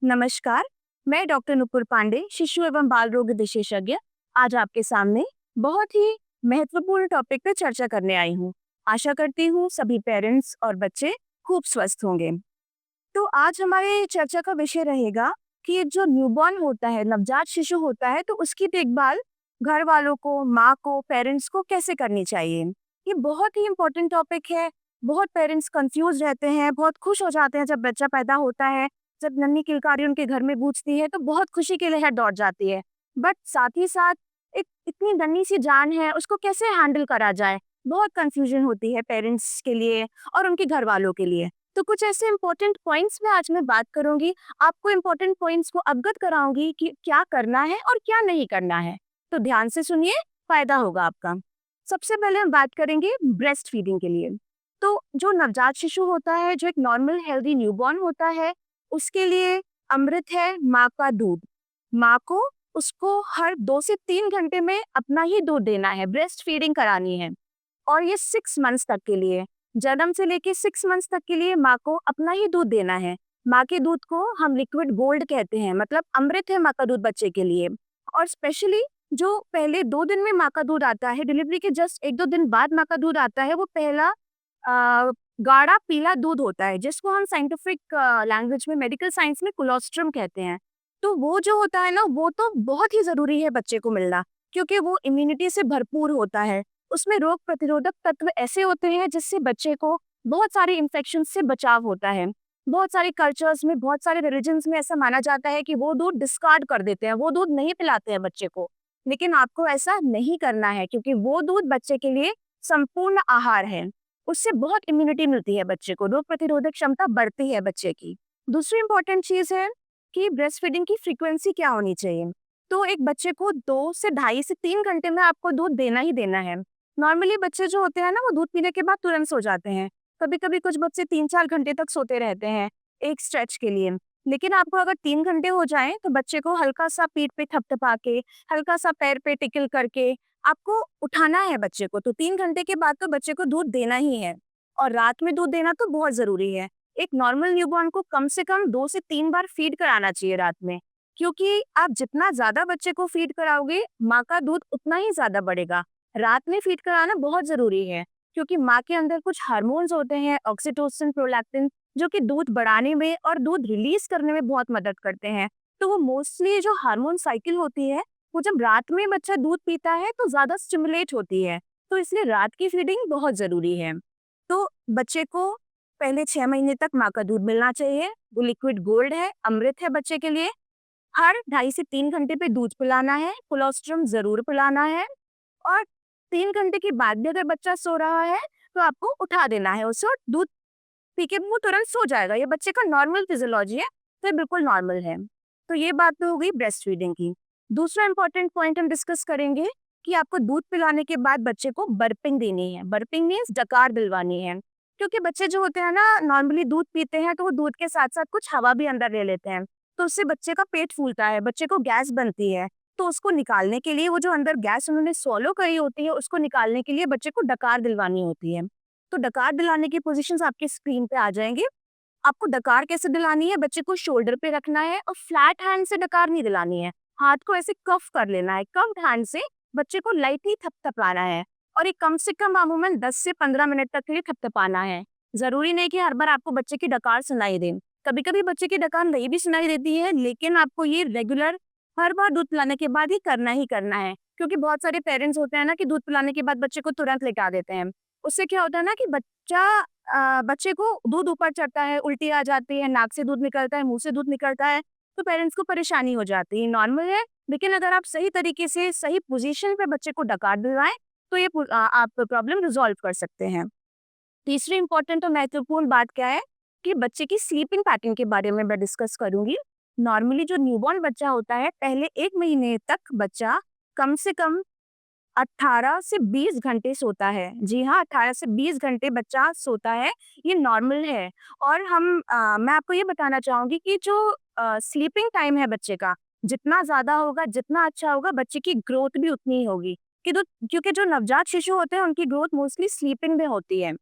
नमस्कार, मैं डॉक्टर नुपुर पांडे, शिशु एवं बाल रोग विशेषज्ञ, आज आपके सामने बहुत ही महत्वपूर्ण टॉपिक पे चर्चा करने आई हूँ। आशा करती हूँ सभी पेरेंट्स और बच्चे खूब स्वस्थ होंगे। तो आज हमारे चर्चा का विषय रहेगा कि जो न्यूबॉर्न होता है, नवजात शिशु होता है, तो उसकी देखभाल घर वालों को, माँ को, पेरेंट्स को कैसे करनी चाहिए। ये बहुत ही इम्पोर्टेंट टॉपिक है। बहुत पेरेंट्स कंफ्यूज रहते हैं, बहुत खुश हो जाते हैं जब बच्चा पैदा होता है। जब नन्ही किलकारी उनके घर में गूंजती है तो बहुत खुशी की लहर दौड़ जाती है। बट साथ ही साथ एक इतनी नन्ही सी जान है, उसको कैसे हैंडल करा जाए, बहुत कंफ्यूजन होती है पेरेंट्स के लिए और उनके घर वालों के लिए। तो कुछ ऐसे इंपॉर्टेंट पॉइंट्स में आज मैं बात करूंगी, आपको इंपॉर्टेंट पॉइंट्स को अवगत कराऊंगी कि क्या करना है और क्या नहीं करना है। तो ध्यान से सुनिए, फायदा होगा आपका। सबसे पहले हम बात करेंगे ब्रेस्ट फीडिंग के लिए। तो जो नवजात शिशु होता है, जो एक नॉर्मल हेल्दी न्यूबॉर्न होता है, उसके लिए अमृत है माँ का दूध। माँ को उसको हर 2 से 3 घंटे में अपना ही दूध देना है, ब्रेस्ट फीडिंग करानी है। और ये 6 मंथ्स तक के लिए, जन्म से लेके 6 मंथ्स तक के लिए माँ को अपना ही दूध देना है। माँ के दूध को हम लिक्विड गोल्ड कहते हैं, मतलब अमृत है माँ का दूध बच्चे के लिए। और स्पेशली जो पहले 2 दिन में माँ का दूध आता है, डिलीवरी के जस्ट 1-2 दिन बाद माँ का दूध आता है, वो पहला गाढ़ा पीला दूध होता है, जिसको हम साइंटिफिक लैंग्वेज में, मेडिकल साइंस में कोलोस्ट्रम कहते हैं। तो वो जो होता है ना, वो तो बहुत ही जरूरी है बच्चे को मिलना, क्योंकि वो इम्यूनिटी से भरपूर होता है। उसमें रोग प्रतिरोधक तत्व ऐसे होते हैं जिससे बच्चे को बहुत सारे इन्फेक्शन से बचाव होता है। बहुत सारे कल्चर्स में, बहुत सारे रिलीजन्स में ऐसा माना जाता है कि वो दूध डिस्कार्ड कर देते हैं, वो दूध नहीं पिलाते हैं बच्चे को। लेकिन आपको ऐसा नहीं करना है, क्योंकि वो दूध बच्चे के लिए संपूर्ण आहार है। उससे बहुत इम्यूनिटी मिलती है बच्चे को, रोग प्रतिरोधक क्षमता बढ़ती है बच्चे की। दूसरी इंपॉर्टेंट चीज है कि ब्रेस्ट फीडिंग की फ्रीक्वेंसी क्या होनी चाहिए। तो एक बच्चे को 2 से ढाई से 3 घंटे में आपको दूध देना ही देना है। नॉर्मली बच्चे जो होते हैं ना, वो दूध पीने के बाद तुरंत सो जाते हैं। कभी कभी कुछ बच्चे 3-4 घंटे तक सोते रहते हैं एक स्ट्रेच के लिए। लेकिन आपको अगर 3 घंटे हो जाएं तो बच्चे को हल्का सा पीठ पे थपथपा के, हल्का सा पैर पे टिकल करके आपको उठाना है बच्चे को। तो 3 घंटे के बाद तो बच्चे को दूध देना ही है। और रात में दूध देना तो बहुत जरूरी है। एक नॉर्मल न्यूबॉर्न को कम से कम 2 से 3 बार फीड कराना चाहिए रात में, क्योंकि आप जितना ज्यादा बच्चे को फीड कराओगे, माँ का दूध उतना ही ज्यादा बढ़ेगा। रात में फीड कराना बहुत जरूरी है, क्योंकि माँ के अंदर कुछ हार्मोन्स होते हैं, ऑक्सीटोसिन, प्रोलैक्टिन, जो कि दूध बढ़ाने में और दूध रिलीज करने में बहुत मदद करते हैं। तो वो मोस्टली जो हार्मोन साइकिल होती है, वो जब रात में बच्चा दूध पीता है तो ज्यादा स्टिमुलेट होती है। तो इसलिए रात की फीडिंग बहुत जरूरी है। तो बच्चे को पहले 6 महीने तक माँ का दूध मिलना चाहिए। वो लिक्विड गोल्ड है, अमृत है बच्चे के लिए। हर 2.5 से 3 घंटे पे दूध पिलाना है, कोलोस्ट्रम जरूर पिलाना है। और 3 घंटे के बाद भी अगर बच्चा सो रहा है तो आपको उठा देना है उसे, और दूध पी के वो तुरंत सो जाएगा। ये बच्चे का नॉर्मल फिजियोलॉजी है, तो ये बिल्कुल नॉर्मल है। तो ये बात तो हो गई ब्रेस्ट फीडिंग की। दूसरा इंपॉर्टेंट पॉइंट हम डिस्कस करेंगे कि आपको दूध पिलाने के बाद बच्चे को बर्पिंग देनी है। बर्पिंग मीन्स डकार दिलवानी है। क्योंकि बच्चे जो होते हैं ना, नॉर्मली दूध पीते हैं तो वो दूध के साथ साथ कुछ हवा भी अंदर ले लेते हैं। तो उससे बच्चे का पेट फूलता है, बच्चे को गैस बनती है। तो उसको निकालने के लिए, वो जो अंदर गैस उन्होंने स्वॉलो करी होती है, उसको निकालने के लिए बच्चे को डकार दिलवानी होती है। तो डकार दिलाने की पोजीशंस आपकी स्क्रीन पे आ जाएंगे। आपको डकार कैसे दिलानी है, बच्चे को शोल्डर पे रखना है और फ्लैट हैंड से डकार नहीं दिलानी है। हाथ को ऐसे कफ कर लेना है, कफ्ड हैंड से बच्चे को लाइटली थपथपाना है। और ये कम से कम अमूमन 10 से 15 मिनट तक के लिए थपथपाना है। जरूरी नहीं कि हर बार आपको बच्चे की डकार सुनाई दे। कभी कभी बच्चे की डकार नहीं भी सुनाई देती है, लेकिन आपको ये रेगुलर हर बार दूध पिलाने के बाद ही करना है। क्योंकि बहुत सारे पेरेंट्स होते हैं ना कि दूध पिलाने के बाद बच्चे को तुरंत लेटा देते हैं। उससे क्या होता है ना कि बच्चे को दूध ऊपर चढ़ता है, उल्टी आ जाती है, नाक से दूध निकलता है, मुंह से दूध निकलता है, तो पेरेंट्स को परेशानी हो जाती है। नॉर्मल है, लेकिन अगर आप सही तरीके से सही पोजीशन पे बच्चे को डकार दिलवाएं तो ये आप प्रॉब्लम रिजॉल्व कर सकते हैं। तीसरी इंपॉर्टेंट और महत्वपूर्ण बात क्या है कि बच्चे की स्लीपिंग पैटर्न के बारे में मैं डिस्कस करूंगी। नॉर्मली जो न्यूबॉर्न बच्चा होता है, पहले 1 महीने तक बच्चा कम से कम 18 से 20 घंटे सोता है। जी हाँ, 18 से 20 घंटे बच्चा सोता है, ये नॉर्मल है। और मैं आपको ये बताना चाहूंगी कि जो स्लीपिंग टाइम है बच्चे का, जितना ज्यादा होगा, जितना अच्छा होगा, बच्चे की ग्रोथ भी उतनी ही होगी। क्योंकि जो नवजात शिशु होते हैं, उनकी ग्रोथ मोस्टली स्लीपिंग में होती है।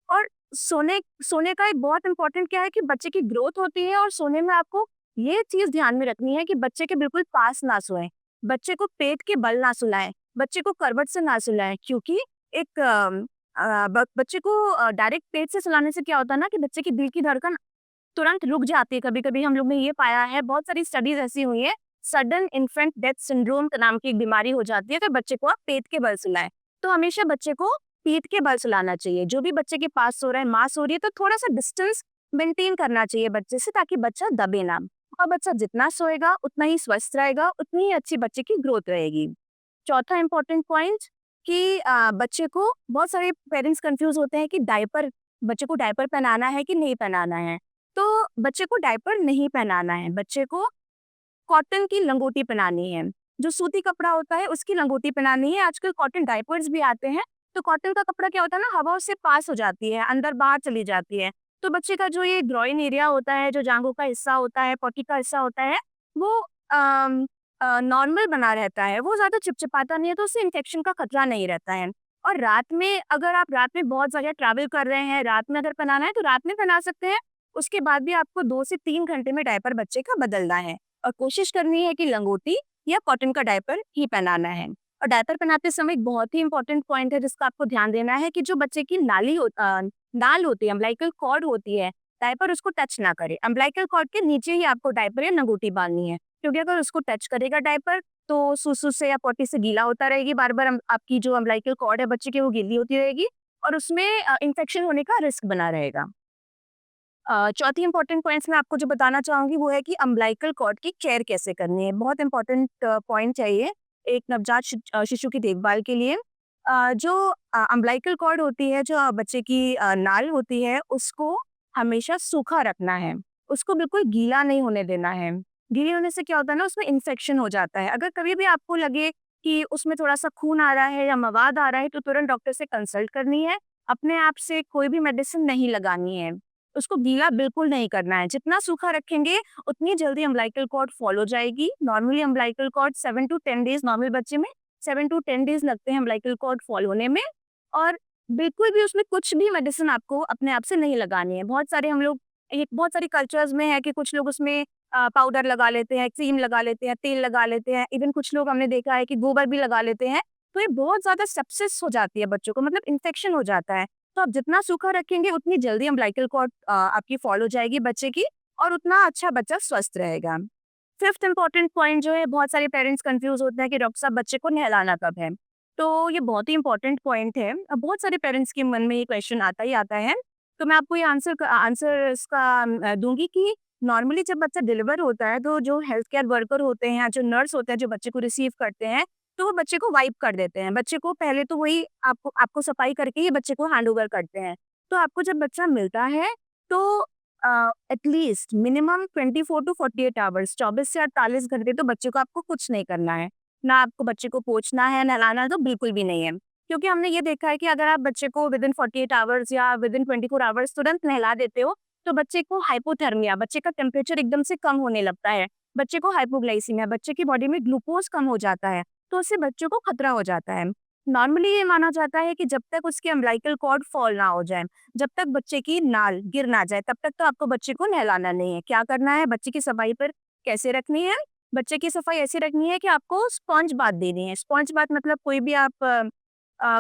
और सोने सोने का एक बहुत इंपॉर्टेंट क्या है कि बच्चे की ग्रोथ होती है और सोने में आपको ये चीज ध्यान में रखनी है कि बच्चे के बिल्कुल पास ना सोएं, बच्चे को पेट के बल ना सुलाएं, बच्चे को करवट से ना सुलाएं, क्योंकि एक बच्चे को डायरेक्ट पेट से सुलाने से क्या होता है ना कि बच्चे की दिल की धड़कन तुरंत रुक जाती है। कभी-कभी हम लोग ने ये पाया है, बहुत सारी स्टडीज ऐसी हुई है, सडन इन्फेंट डेथ सिंड्रोम नाम की एक बीमारी हो जाती है, तो बच्चे को आप पेट के बल सुलाएं। तो हमेशा बच्चे को पीठ के बल सुलाना चाहिए। जो भी बच्चे के पास सो रहा है, माँ सो रही है, तो थोड़ा सा डिस्टेंस मेंटेन करना चाहिए बच्चे से, ताकि बच्चा दबे ना। और बच्चा जितना सोएगा उतना ही स्वस्थ रहेगा, उतनी ही अच्छी बच्चे की ग्रोथ रहेगी। चौथा इम्पोर्टेंट पॉइंट कि बच्चे को बहुत सारे पेरेंट्स कंफ्यूज होते हैं कि डायपर, बच्चे को डायपर पहनाना है कि नहीं पहनाना है। तो बच्चे को डायपर नहीं पहनाना है, बच्चे को कॉटन की लंगोटी पहनानी है। जो सूती कपड़ा होता है उसकी लंगोटी पहनानी है। आजकल कॉटन डायपर्स भी आते हैं। तो कॉटन का कपड़ा क्या होता है ना, हवा उससे पास हो जाती है, अंदर बाहर चली जाती है। तो बच्चे का जो ये ग्रॉइन एरिया होता है, जो जांघों का हिस्सा होता है, पॉटी का हिस्सा होता है, वो नॉर्मल बना रहता है, वो ज़्यादा चिपचिपाता नहीं है, तो उससे इन्फेक्शन का खतरा नहीं रहता है। और रात में, अगर आप रात में बहुत जगह ट्रैवल कर रहे हैं, रात में अगर पहनाना है तो रात में पहना सकते हैं। उसके बाद भी आपको 2 से 3 घंटे में डायपर बच्चे का बदलना है, और कोशिश करनी है कि लंगोटी या कॉटन का डायपर ही पहनाना है। और डायपर पहनाते समय एक बहुत ही इंपॉर्टेंट पॉइंट है जिसका आपको ध्यान देना है कि जो बच्चे की नाल होती है, अम्बिलिकल कॉर्ड होती है, डायपर उसको टच ना करे। अम्बिलिकल कॉर्ड के नीचे ही आपको डायपर या लंगोटी बांधनी है, क्योंकि अगर उसको टच करेगा डायपर, तो सुसु से या पॉटी से गीला होता रहेगी, बार-बार आपकी जो अम्बिलिकल कॉर्ड है बच्चे की वो गीली होती रहेगी, और उसमें इन्फेक्शन होने का रिस्क बना रहेगा। चौथी इंपॉर्टेंट पॉइंट्स मैं आपको जो बताना चाहूँगी वो है कि अम्बिलिकल कॉर्ड की केयर कैसे करनी है। बहुत इंपॉर्टेंट पॉइंट है ये, एक नवजात शिशु की देखभाल के लिए। जो अम्बिलिकल कॉर्ड होती है, जो बच्चे की नाल होती है, उसको हमेशा सूखा रखना है। उसको बिल्कुल गीला नहीं होने देना है। गीले होने से क्या होता है ना, उसमें इन्फेक्शन हो जाता है। अगर कभी भी आपको लगे कि उसमें थोड़ा-सा खून आ रहा है या मवाद आ रहा है, तो तुरंत डॉक्टर से कंसल्ट करनी है। अपने आप से कोई भी मेडिसिन नहीं लगानी है। उसको गीला बिल्कुल नहीं करना है। जितना सूखा रखेंगे, उतनी जल्दी अम्बिलिकल कॉर्ड फॉल हो जाएगी। Normally umbilical cord 7 to 10 days, normal बच्चे में 7 टू 10 डेज़ लगते हैं अम्बिलिकल कॉर्ड फॉल होने में। और बिल्कुल भी उसमें कुछ भी मेडिसिन आपको अपने आप से नहीं लगानी है। बहुत सारे हम लोग, ये बहुत सारी कल्चर्स में है कि कुछ लोग उसमें पाउडर लगा लेते हैं, क्रीम लगा लेते हैं, तेल लगा लेते हैं। इवन कुछ लोग हमने देखा है कि गोबर भी लगा लेते हैं। तो ये बहुत ज़्यादा सेप्सिस हो जाती है बच्चों को, मतलब इन्फेक्शन हो जाता है। तो आप जितना सूखा रखेंगे उतनी जल्दी अम्बिलिकल कॉर्ड आपकी फॉल हो जाएगी बच्चे की, और उतना अच्छा बच्चा स्वस्थ रहेगा। फिफ्थ इम्पोर्टेंट पॉइंट जो है, बहुत सारे पेरेंट्स कंफ्यूज होते हैं कि डॉक्टर साहब बच्चे को नहलाना कब है। तो ये बहुत ही इंपॉर्टेंट पॉइंट है। बहुत सारे पेरेंट्स के मन में ये क्वेश्चन आता ही आता है। तो मैं आपको ये आंसर इसका दूंगी कि नॉर्मली जब बच्चा डिलीवर होता है, तो जो हेल्थ केयर वर्कर होते हैं, जो नर्स होते हैं, जो बच्चे को रिसीव करते हैं, तो वो बच्चे को वाइप कर देते हैं। बच्चे को पहले तो वही आपको आपको सफाई करके ही बच्चे को हैंडओवर करते हैं। तो आपको जब बच्चा मिलता है, तो एटलीस्ट मिनिमम 24 टू 48 आवर्स, 24 से 48 घंटे तो बच्चे को आपको कुछ नहीं करना है। ना आपको बच्चे को पोंछना है, नहलाना तो बिल्कुल भी नहीं है। क्योंकि हमने ये देखा है कि अगर आप बच्चे को विदिन 48 आवर्स या विदिन 24 आवर्स तुरंत नहला देते हो, तो बच्चे को हाइपोथर्मिया, बच्चे का टेम्परेचर एकदम से कम होने लगता है। बच्चे को हाइपोग्लाइसीमिया, बच्चे की बॉडी में ग्लूकोज कम हो जाता है, तो उससे बच्चों को खतरा हो जाता है। नॉर्मली ये माना जाता है कि जब तक उसकी अम्बिलिकल कॉर्ड फॉल ना हो जाए, जब तक बच्चे की नाल गिर ना जाए, तब तक तो आपको बच्चे को नहलाना नहीं है। क्या करना है, बच्चे की सफाई पर कैसे रखनी है? बच्चे की सफाई ऐसे रखनी है कि आपको स्पॉन्ज बाथ देनी है। स्पॉन्ज बाथ मतलब कोई भी आप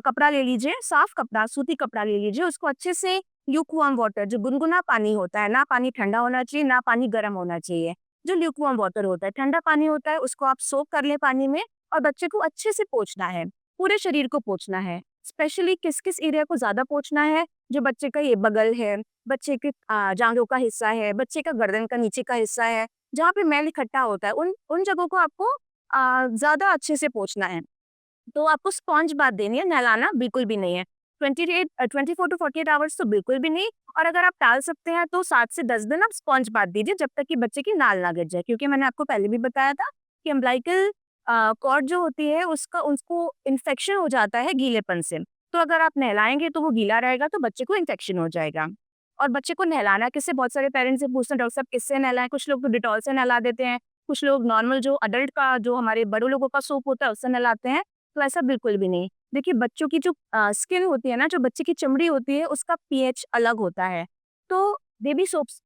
कपड़ा ले लीजिए, साफ कपड़ा, सूती कपड़ा ले लीजिए, उसको अच्छे से ल्यूकवार्म वाटर, जो गुनगुना पानी होता है, ना पानी ठंडा होना चाहिए, ना पानी गर्म होना चाहिए। जो ल्यूकवार्म वाटर होता है, ठंडा पानी होता है, उसको आप सोक कर लें पानी में, और बच्चे को अच्छे से पोंछना है। पूरे शरीर को पोंछना है। स्पेशली किस-किस एरिया को ज़्यादा पोंछना है, जो बच्चे का ये बगल है, बच्चे के जाँघों का हिस्सा है, बच्चे का गर्दन का नीचे का हिस्सा है, जहाँ पे मैल इकट्ठा होता है, उन उन जगहों को आपको ज़्यादा अच्छे से पोंछना है। तो आपको स्पॉन्ज बाथ देनी है, नहलाना बिल्कुल भी नहीं है। 24 टू 48 आवर्स तो बिल्कुल भी नहीं, और अगर आप टाल सकते हैं तो 7 से 10 दिन आप स्पॉन्ज बाथ दीजिए, जब तक कि बच्चे की नाल ना गिर जाए। क्योंकि मैंने आपको पहले भी बताया था कि अम्बिलिकल कॉर्ड जो होती है, उसका उसको इन्फेक्शन हो जाता है गीलेपन से। तो अगर आप नहलाएँगे तो वो गीला रहेगा, तो बच्चे को इन्फेक्शन हो जाएगा। और बच्चे को नहलाना किससे, बहुत सारे पेरेंट्स से पूछते हैं, डॉक्टर साहब किससे नहलाएँ? कुछ लोग तो डेटॉल से नहला देते हैं, कुछ लोग नॉर्मल जो अडल्ट का, जो हमारे बड़े लोगों का सोप होता है, उससे नहलाते हैं। तो ऐसा बिल्कुल भी नहीं। देखिए, बच्चों की जो स्किन होती है ना, जो बच्चे की चमड़ी होती है, उसका पीएच अलग होता है। तो बेबी सोप्स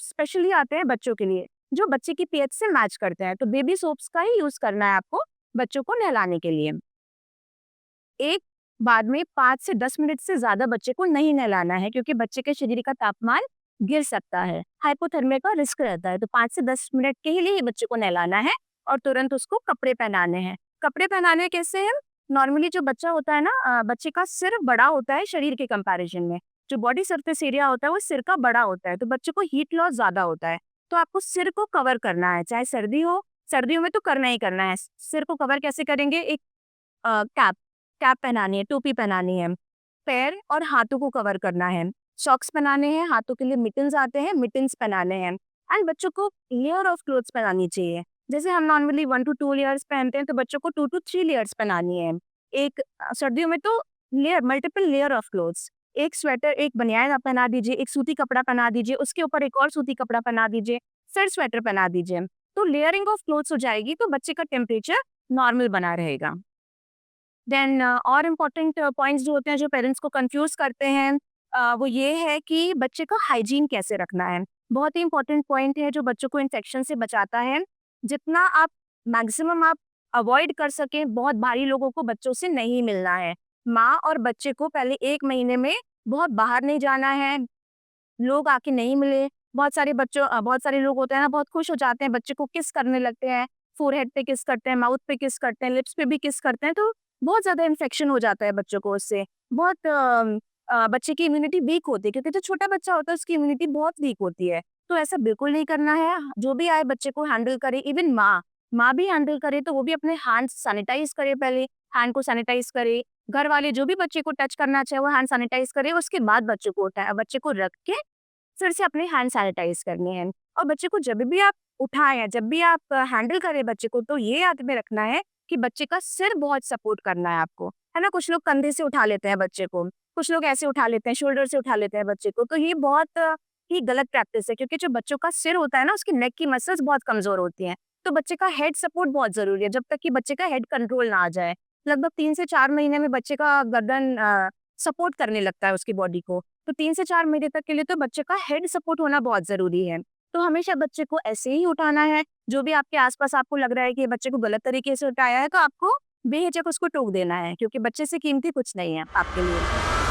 स्पेशली आते हैं बच्चों के लिए। जो बच्चे की पीएच से मैच करते हैं। तो बेबी सोप्स का ही यूज करना है आपको बच्चों को नहलाने के लिए। एक बाद में 5 से 10 मिनट से ज़्यादा बच्चे को नहीं नहलाना है, क्योंकि बच्चे के शरीर का तापमान गिर सकता है, हाइपोथर्मिया का रिस्क रहता है। तो 5 से 10 मिनट के ही लिए बच्चे को नहलाना है और तुरंत उसको कपड़े पहनाने हैं। कपड़े पहनाने कैसे हैं? नॉर्मली जो बच्चा होता है ना, बच्चे का सिर बड़ा होता है शरीर के कंपैरिजन में। जो बॉडी सरफेस एरिया होता है वो सिर का बड़ा होता है, तो बच्चे को हीट लॉस ज़्यादा होता है। तो आपको सिर को कवर करना है, चाहे सर्दी हो, सर्दियों में तो करना ही करना है। सिर को कवर कैसे करेंगे? एक कैप कैप पहनानी है, टोपी पहनानी है, पैर और हाथों को कवर करना है, सॉक्स पहनाने हैं, हाथों के लिए मिटन्स आते हैं, मिटन्स पहनाने हैं। एंड बच्चों को लेयर ऑफ क्लोथ्स पहनानी चाहिए। जैसे हम नॉर्मली 1 टू 2 लेयर्स पहनते हैं, तो बच्चों को 2 टू 3 लेयर्स पहनानी है। एक सर्दियों में तो layer multiple layer of clothes, एक स्वेटर, एक बनियान आप पहना दीजिए, एक सूती कपड़ा पहना दीजिए, उसके ऊपर एक और सूती कपड़ा पहना दीजिए, फिर स्वेटर पहना दीजिए। तो लेयरिंग ऑफ क्लोथ्स हो जाएगी, तो बच्चे का टेम्परेचर नॉर्मल बना रहेगा। देन और इम्पोर्टेंट पॉइंट्स जो होते हैं, जो पेरेंट्स को कंफ्यूज करते हैं, वो ये है कि बच्चे का हाइजीन कैसे रखना है। बहुत ही इम्पोर्टेंट पॉइंट है जो बच्चों को इन्फेक्शन से बचाता है। जितना आप मैक्सिमम आप अवॉइड कर सकें, बहुत भारी लोगों को बच्चों से नहीं मिलना है। माँ और बच्चे को पहले 1 महीने में बहुत बाहर नहीं जाना है, लोग आके नहीं मिले। बहुत सारे लोग होते हैं ना, बहुत खुश हो जाते हैं, बच्चे को किस करने लगते हैं, फोरहेड पे किस करते हैं, माउथ पे किस करते हैं, लिप्स पे भी किस करते हैं, तो बहुत ज़्यादा इन्फेक्शन हो जाता है बच्चों को उससे। बहुत बच्चे की इम्यूनिटी वीक होती है, क्योंकि जो छोटा बच्चा होता है उसकी इम्यूनिटी बहुत वीक होती है। तो ऐसा बिल्कुल नहीं करना है। जो भी आए बच्चे को हैंडल करे, इवन माँ भी हैंडल करे, तो वो भी अपने हैंड सैनिटाइज करे पहले, हैंड को सैनिटाइज करे। घर वाले जो भी बच्चे को टच करना चाहे वो हैंड सैनिटाइज करे, उसके बाद बच्चे को उठाए, बच्चे को रख के फिर से अपने हैंड सैनिटाइज करने हैं। और बच्चे को जब भी आप उठाएं या जब भी आप हैंडल करें बच्चे को, तो ये याद में रखना है कि बच्चे का सिर बहुत सपोर्ट करना है आपको, है ना। कुछ लोग कंधे से उठा लेते हैं बच्चे को, कुछ लोग ऐसे उठा लेते हैं, शोल्डर से उठा लेते हैं बच्चे को, तो ये बहुत ही गलत प्रैक्टिस है, क्योंकि जो बच्चों का सिर होता है ना, उसकी नेक की मसल्स बहुत कमजोर होती हैं। तो बच्चे का हेड सपोर्ट बहुत जरूरी है, जब तक कि बच्चे का हेड कंट्रोल ना आ जाए। लगभग 3 से 4 महीने में बच्चे का गर्दन सपोर्ट करने लगता है उसकी बॉडी को। तो 3 से 4 महीने तक के लिए तो बच्चे का हेड सपोर्ट होना बहुत ज़रूरी है। तो हमेशा बच्चे को ऐसे ही उठाना है। जो भी आपके आस-पास आपको लग रहा है कि ये बच्चे को गलत तरीके से उठाया है, तो आपको बेहिचक उसको टोक देना है, क्योंकि बच्चे से कीमती कुछ नहीं है आपके लिए।